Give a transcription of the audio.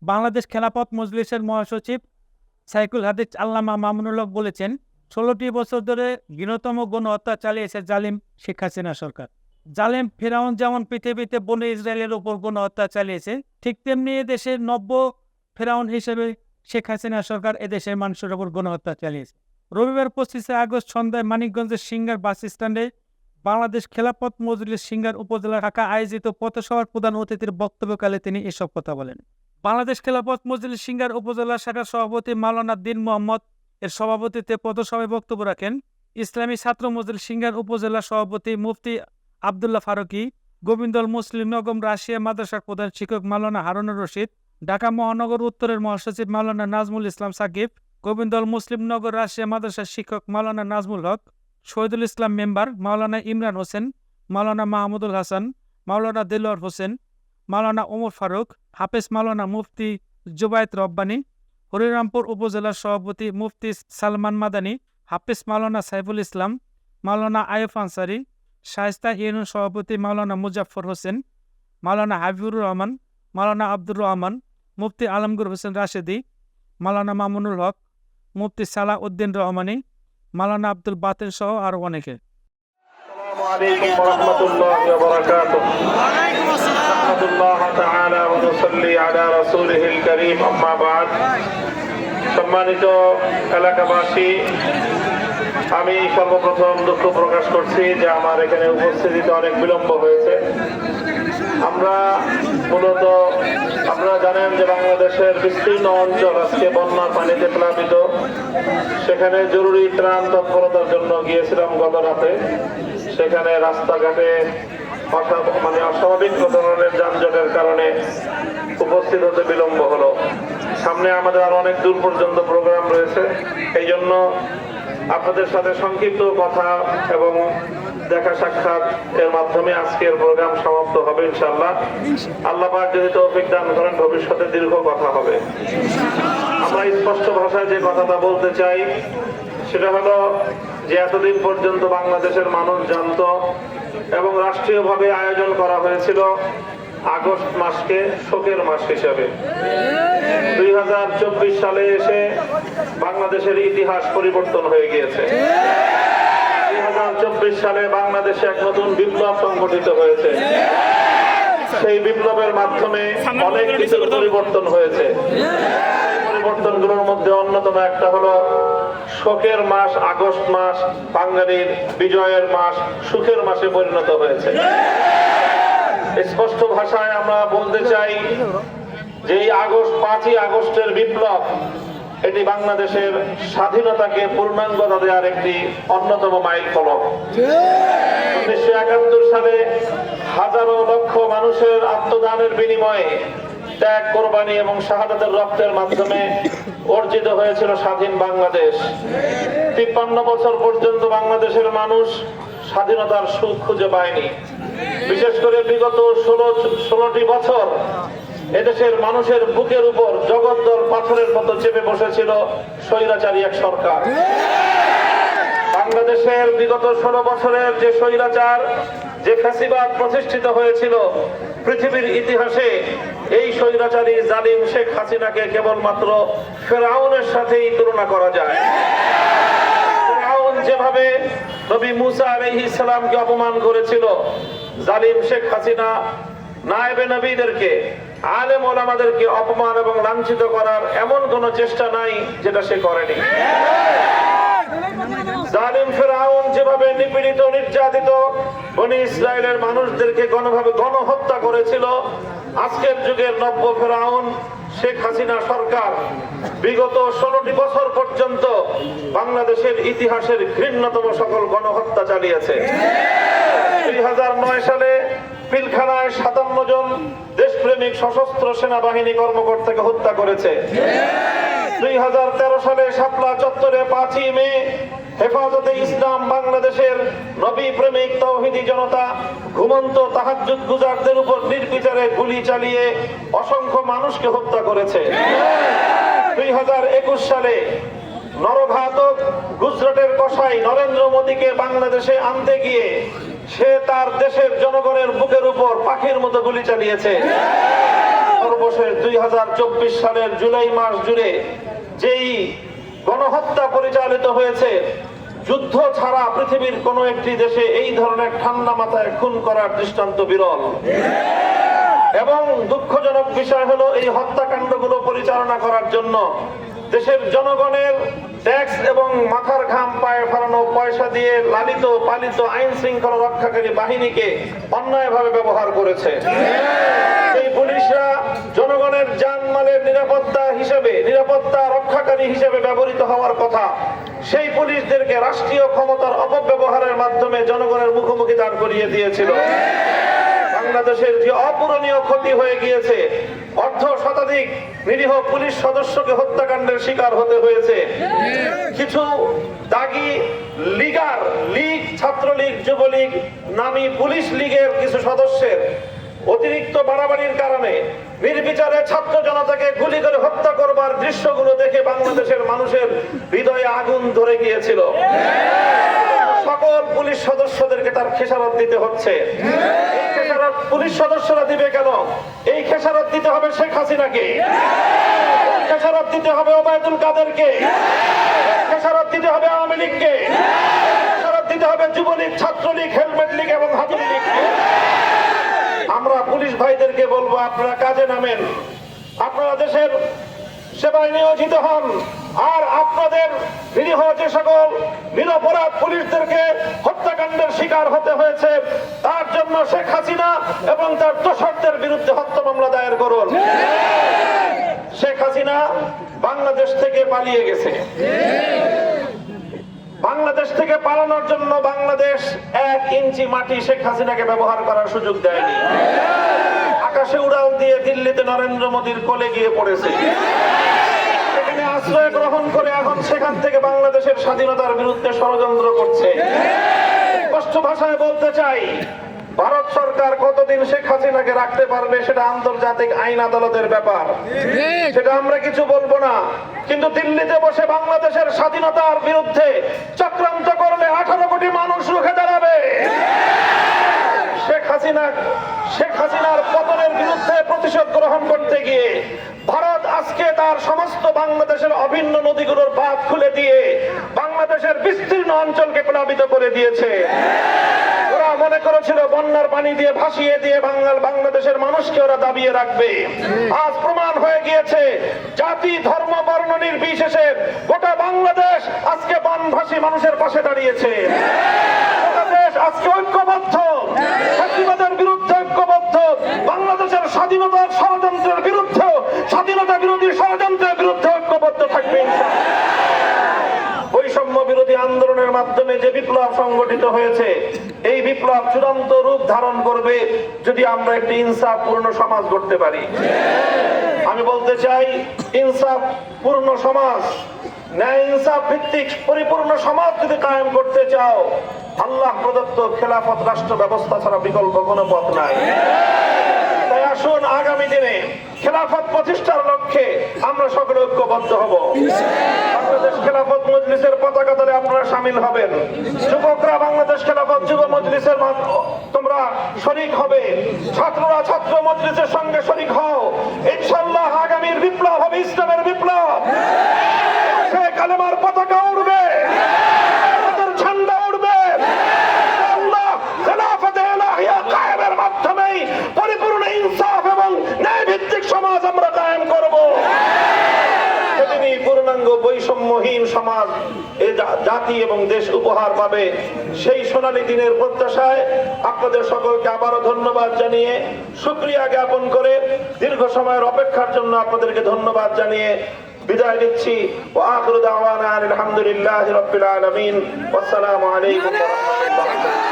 বাংলাদেশ খেলাফত মজলিসের মহাসচিব সাইকুল হাদিস আল্লামা মামুনুল হক বলেছেন, 16টি বছর ধরে ঘৃণ্যতম গণহত্যা চালিয়েছে জালিম শেখ হাসিনা সরকার। জালিম ফেরাউন যেমন পৃথিবীতে বনে ইসরায়েলের উপর গণহত্যা চালিয়েছে, ঠিক তেমনি এদেশের নব্য ফেরাউন হিসেবে শেখ হাসিনা সরকার এদেশের মানুষের উপর গণহত্যা চালিয়েছে। রবিবার 25 আগস্ট সন্ধ্যায় মানিকগঞ্জের সিঙ্গার বাস স্ট্যান্ডে বাংলাদেশ খেলাফত মজলিস সিঙ্গার উপজেলা শাখা আয়োজিত পথসভার প্রধান অতিথির বক্তব্যকালে তিনি এসব কথা বলেন। বাংলাদেশ খেলাফত মজলিস সিঙ্গার উপজেলা শাখার সভাপতি মাওলানা দিন মোহাম্মদ এর সভাপতিত্বে পথসভায় বক্তব্য রাখেন ইসলামী ছাত্র মজলিস সিঙ্গার উপজেলা সভাপতি মুফতি আবদুল্লাহ ফারুকী, গোবিন্দল মুসলিম নগম রাশিয়া মাদ্রাসার প্রধান শিক্ষক মাওলানা হারুনুর রশিদ, ঢাকা মহানগর উত্তরের মহাসচিব মাওলানা নাজমুল ইসলাম সাকিব, গোবিন্দল মুসলিম নগর রাশিয়া মাদ্রাসার শিক্ষক মাওলানা নাজমুল হক, শহীদুল ইসলাম মেম্বার মাওলানা ইমরান হোসেন, মাওলানা মাহমুদুল হাসান, মাওলানা দিলওয়ার হোসেন, মাওলানা ওমর ফারুক, হাফেজ মাওলানা মুফতি জুবায়েত রব্বানী, হরিরামপুর উপজেলার সভাপতি মুফতি সালমান মাদানী, হাফেজ মাওলানা সাইফুল ইসলাম, মাওলানা আয়ুব আনসারি, শায়েস্তা ইউনিয়ন সভাপতি মাওলানা মুজাফফর হোসেন, মাওলানা হাবিবুর রহমান, মাওলানা আব্দুর রহমান, মুফতি আলমগীর হোসেন রাশেদি, মাওলানা মামুনুল হক, মুফতি সালাহ উদ্দিন রহমানী, মাওলানা আব্দুল বাতেন সহ আরো অনেকে। আসসালামু আলাইকুম ওয়া রাহমাতুল্লাহি ওয়া বারাকাতুহু। আলহামদুলিল্লাহ তাআলা ওয়া নুসাল্লি আলা রাসূলিহিল কারীম, আম্মা বা'দ। সম্মানিত এলাকাবাসী, আমি সর্বপ্রথম দুঃখ প্রকাশ করছি যে আমার এখানে উপস্থিতিতে অনেক বিলম্ব হয়েছে। আপনারা জানেন যে বাংলাদেশের বিস্তীর্ণ অঞ্চল আজকে বন্যার পানিতে প্লাবিত। সেখানে জরুরি ত্রাণ তৎপরতার জন্য গিয়েছিলাম গত রাতে। সেখানে রাস্তাঘাটে অস্বাভাবিক ধরনের যানজটের কারণে উপস্থিত হতে বিলম্ব হলো। সামনে আমাদের আরো অনেক দূর পর্যন্ত প্রোগ্রাম রয়েছে। এই জন্য আপনাদের সাথে সংক্ষিপ্ত কথা এবং দেখা সাক্ষাৎ এর মাধ্যমে আজকের প্রোগ্রাম সমাপ্ত হবে ইনশাআল্লাহ। আল্লাহ পাক যদি তৌফিক দান করেন, ভবিষ্যতে দীর্ঘ কথা হবে। আমরা স্পষ্ট ভাষায় যে কথাটা বলতে চাই সেটা হলো যে এতদিন পর্যন্ত বাংলাদেশের মানুষ জানত এবং রাষ্ট্রীয়ভাবে আয়োজন করা হয়েছিল আগস্ট মাসকে শোকের মাস হিসেবে। 2024 সালে এসে বাংলাদেশের ইতিহাস পরিবর্তন হয়ে গিয়েছে। 2024 সালে বাংলাদেশে এক নতুন বিপ্লব সংগঠিত হয়েছে। সেই বিপ্লবের মাধ্যমে অনেক কিছুর পরিবর্তন হয়েছে। পরিবর্তনগুলোর মধ্যে অন্যতম একটা হলো শোকের মাস আগস্ট মাস বাঙালির বিজয়ের মাস, সুখের মাসে পরিণত হয়েছে। স্পষ্ট ভাষায় আমরা বলতে চাই যে এই 5ই আগস্টের বিপ্লব এটি বাংলাদেশের স্বাধীনতাকে পূর্ণাঙ্গতা দেওয়ার একটি অন্যতম মাইল ফলক। 1971 সালে হাজারো লক্ষ মানুষের আত্মদানের বিনিময়ে ত্যাগ, কোরবানি এবং শাহাদাতের রক্তের মাধ্যমে অর্জিত হয়েছিল স্বাধীন বাংলাদেশ। 53 বছর পর্যন্ত বাংলাদেশের মানুষ স্বাধীনতার সুখ খুঁজে পায়নি। বিশেষ করে বিগত 16টি বছর এদেশের মানুষের বুকের উপর জগদ্দল পাথরের মতো চেপে বসেছিল স্বৈরাচারী এক সরকার। বাংলাদেশের বিগত 16 বছরের যে স্বৈরাচার, যে ফ্যাসিবাদ প্রতিষ্ঠিত হয়েছিল, পৃথিবীর ইতিহাসে এই স্বৈরাচারী জালিম শেখ হাসিনাকে কেবলমাত্র ফেরাউনের সাথেই তুলনা করা যায়। ফেরাউন যেভাবে নবী মুসা আলাইহিস সালামকে অপমান করেছিল, জালিম শেখ হাসিনা নায়েবে নবীদেরকে, আলেম ওলামাদেরকে অপমান এবং লাঞ্ছিত করার এমন কোন চেষ্টা নাই যেটা সে করেনি। জালিম ফেরাউন যেভাবে নিপীড়িত, নির্যাতিত বনি ইসরায়েলের মানুষদেরকে গণহত্যা করেছিল, আজকের যুগের নব্য ফেরাউন শেখ হাসিনা সরকার বিগত 16টি বছর পর্যন্ত বাংলাদেশের ইতিহাসের ঘৃণ্যতম সকল গণহত্যা চালিয়েছে। 2009 সালে পিলখানায় 57 জন দেশপ্রেমিক সশস্ত্র সেনাবাহিনী কর্মকর্তাকে হত্যা করেছে। 2013 সালে শাপলা চত্বরে 5ই মে হেফাজতে ইসলাম বাংলাদেশের নবী প্রেমিক তাওহীদি জনতা ঘুমন্ত তাহাজ্জুদ গুজারদের উপর নির্বিচারে গুলি চালিয়ে অসংখ্য মানুষকে হত্যা করেছে। 2021 সালে নরঘাতক গুজরাটের কসাই নরেন্দ্র মোদীকে বাংলাদেশে আনতে গিয়ে সে তার দেশের জনগণের বুকের উপর পাখির মতো গুলি চালিয়েছে। সর্বশেষ 2024 সালের জুলাই মাস জুড়ে যেই গণহত্যা পরিচালিত হয়েছে, যুদ্ধ ছাড়া পৃথিবীর কোন একটি দেশে এই ধরনের ঠান্ডা মাথায় খুন করার দৃষ্টান্ত বিরল। এবং দুঃখজনক বিষয় হলো এই হত্যাকাণ্ডগুলো পরিচালনা করার জন্য দেশের জনগণের ট্যাক্স এবং মাথার ঘাম পায়ে ফেলানো পয়সা দিয়ে লালিত পালিত আইন শৃঙ্খলা রক্ষাকারী বাহিনীকে অন্যায়ভাবে ব্যবহার করেছে। এই পুলিশরা জনগণের জানমালের নিরাপত্তা রক্ষাকারী হিসেবে ব্যবহৃত হওয়ার কথা, সেই পুলিশদেরকে রাষ্ট্রীয় ক্ষমতার অপব্যবহারের মাধ্যমে জনগণের মুখোমুখি দাঁড় করিয়ে দিয়েছিল। বাংলাদেশের যে অপূরণীয় ক্ষতি হয়ে গিয়েছে, অর্ধ শতাধিক নিরীহ পুলিশ সদস্যকে হত্যাকাণ্ডের শিকার হতে হয়েছে। কিছু দাগী লীগ, ছাত্রলীগ, যুবলীগ নামী পুলিশ লীগের কিছু সদস্যের অতিরিক্ত বাড়াবাড়ির কারণে নির্বিচারে ছাত্র জনতাকে গুলি করে হত্যা করবার দৃশ্যগুলো দেখে বাংলাদেশের মানুষের হৃদয়ে আগুন ধরে গিয়েছিল। সকল পুলিশ সদস্যদেরকে তার খেসারত দিতে হচ্ছে। এই খেসারত পুলিশ সদস্যরা দিবে কেন? এই খেসারত দিতে হবে শেখ হাসিনাকে, খেসারত দিতে হবে ওবায়দুল কাদেরকে, খেসারত দিতে হবে আওয়ামী লীগকে, খেসারত দিতে হবে যুবলীগ, ছাত্রলীগ, হেলমেট লীগ এবং হাজির লীগকে। আমরা পুলিশ ভাইদেরকে বলবো, আপনারা কাজে নামেন, আপনারা দেশের সেবায় নিয়োজিত হন, আর আপনাদের নিরীহ যে সকল নিরপরাধ পুলিশদেরকে হত্যাকাণ্ডের শিকার হতে হয়েছে তার জন্য শেখ হাসিনা এবং তার দোসরদের বিরুদ্ধে হত্যা মামলা দায়ের করুন। শেখ হাসিনা বাংলাদেশ থেকে পালিয়ে গেছে। বাংলাদেশ থেকে পালানোর জন্য বাংলাদেশ 1 ইঞ্চি মাটি শেখ হাসিনাকে ব্যবহার করার সুযোগ দেয়নি। আকাশে উড়াল দিয়ে দিল্লিতে নরেন্দ্র মোদীর কোলে গিয়ে পড়েছে। সেখানে আশ্রয় গ্রহণ করে এখন সেখান থেকে বাংলাদেশের স্বাধীনতার বিরুদ্ধে ষড়যন্ত্র করছে। স্পষ্ট ভাষায় বলতে চাই, ভারত সরকার কতদিন শেখ হাসিনাকে রাখতে পারবে সেটা আন্তর্জাতিক আইন আদালতের ব্যাপার, সেটা আমরা কিছু বলবো না। কিন্তু দিল্লিতে বসে বাংলাদেশের স্বাধীনতার বিরুদ্ধে চক্রান্ত করলে 18 কোটি মানুষ রুখে দাঁড়াবে। শেখ হাসিনার পতনের বিরুদ্ধে প্রতিশোধ গ্রহণ করতে গিয়ে ভারত আজকে তার সমস্ত বাংলাদেশের অভিন্ন নদীগুলোর বাঁধ খুলে দিয়ে বাংলাদেশের বিস্তীর্ণ অঞ্চলকে প্লাবিত করে দিয়েছে। ওরা মনে করেছিল বন্যার পানি দিয়ে ভাসিয়ে দিয়ে বাংলাদেশের মানুষকে ওরা দাবিয়ে রাখবে। আজ প্রমাণ হয়ে গিয়েছে, জাতি ধর্ম বর্ণ নির্বিশেষে গোটা বাংলাদেশ আজকে বনভাসী মানুষের পাশে দাঁড়িয়েছে। গোটা দেশ আজকে ঐক্যবদ্ধ, ফ্যাসিবাদের বিরুদ্ধে ঐক্যবদ্ধ, বাংলাদেশের স্বাধীনতার ষড়যন্ত্রের বিরুদ্ধে, স্বাধীনতা বিরোধী ষড়যন্ত্রের বিরুদ্ধে ঐক্যবদ্ধ থাকবে। বৈষম্য বিরোধী আন্দোলনের মাধ্যমে যে বিপ্লব সংগঠিত হয়েছে, এই বিপ্লব চূড়ান্ত রূপ ধারণ করবে যদি আমরা একটি ইনসাফ পূর্ণ সমাজ গড়তে পারি। আমি বলতে চাই, ইনসাফ পূর্ণ সমাজ, ন্যায় ইনসাফ ভিত্তিক পরিপূর্ণ সমাজ যদি কায়েম করতে চাও, আল্লাহ প্রদত্ত খেলাফত রাষ্ট্র ব্যবস্থা ছাড়া বিকল্প কোনো পথ নাই। তাই আসুন আগামী দিনে খেলাফত প্রতিষ্ঠার লক্ষ্যে আমরা সকলে ঐক্যবদ্ধ হব। বাংলাদেশ খেলাফত মজলিসের পতাকা তলে আপনারা শামিল হবেন। যুবকরা বাংলাদেশ খেলাফত যুব মজলিসের তোমরা শরীক হবে। ছাত্ররা ছাত্র মজলিসের সঙ্গে শরীক হও। ইনশাআল্লাহ আগামীর বিপ্লব হবে ইসলামের বিপ্লব। কালেমার পতাকা উড়বে, ঝান্ডা উড়বে। আল্লাহ খেলাফতে ইলাহিয়া কায়েমের মাধ্যমেই পরিপূর্ণ ইনসাফ এবং ন্যায় ভিত্তিক সমাজ আমরা কায়েম করব। সেদিনই পূর্ণাঙ্গ বৈষম্যহীন সমাজ এই জাতি এবং দেশ উপহার পাবে। সেই সোনালী দিনের প্রত্যাশায় আপনাদের সকলকে আবারও ধন্যবাদ জানিয়ে, শুকরিয়া জ্ঞাপন করে, দীর্ঘ সময়ের অপেক্ষার জন্য আপনাদেরকে ধন্যবাদ জানিয়ে বিদায় নিচ্ছি। ওয়া আখিরু দাওয়ানা আলহামদুলিল্লাহি রাব্বিল আলামিন। ওয়াসসালামু আলাইকুম ওয়া রাহমাতুল্লাহ।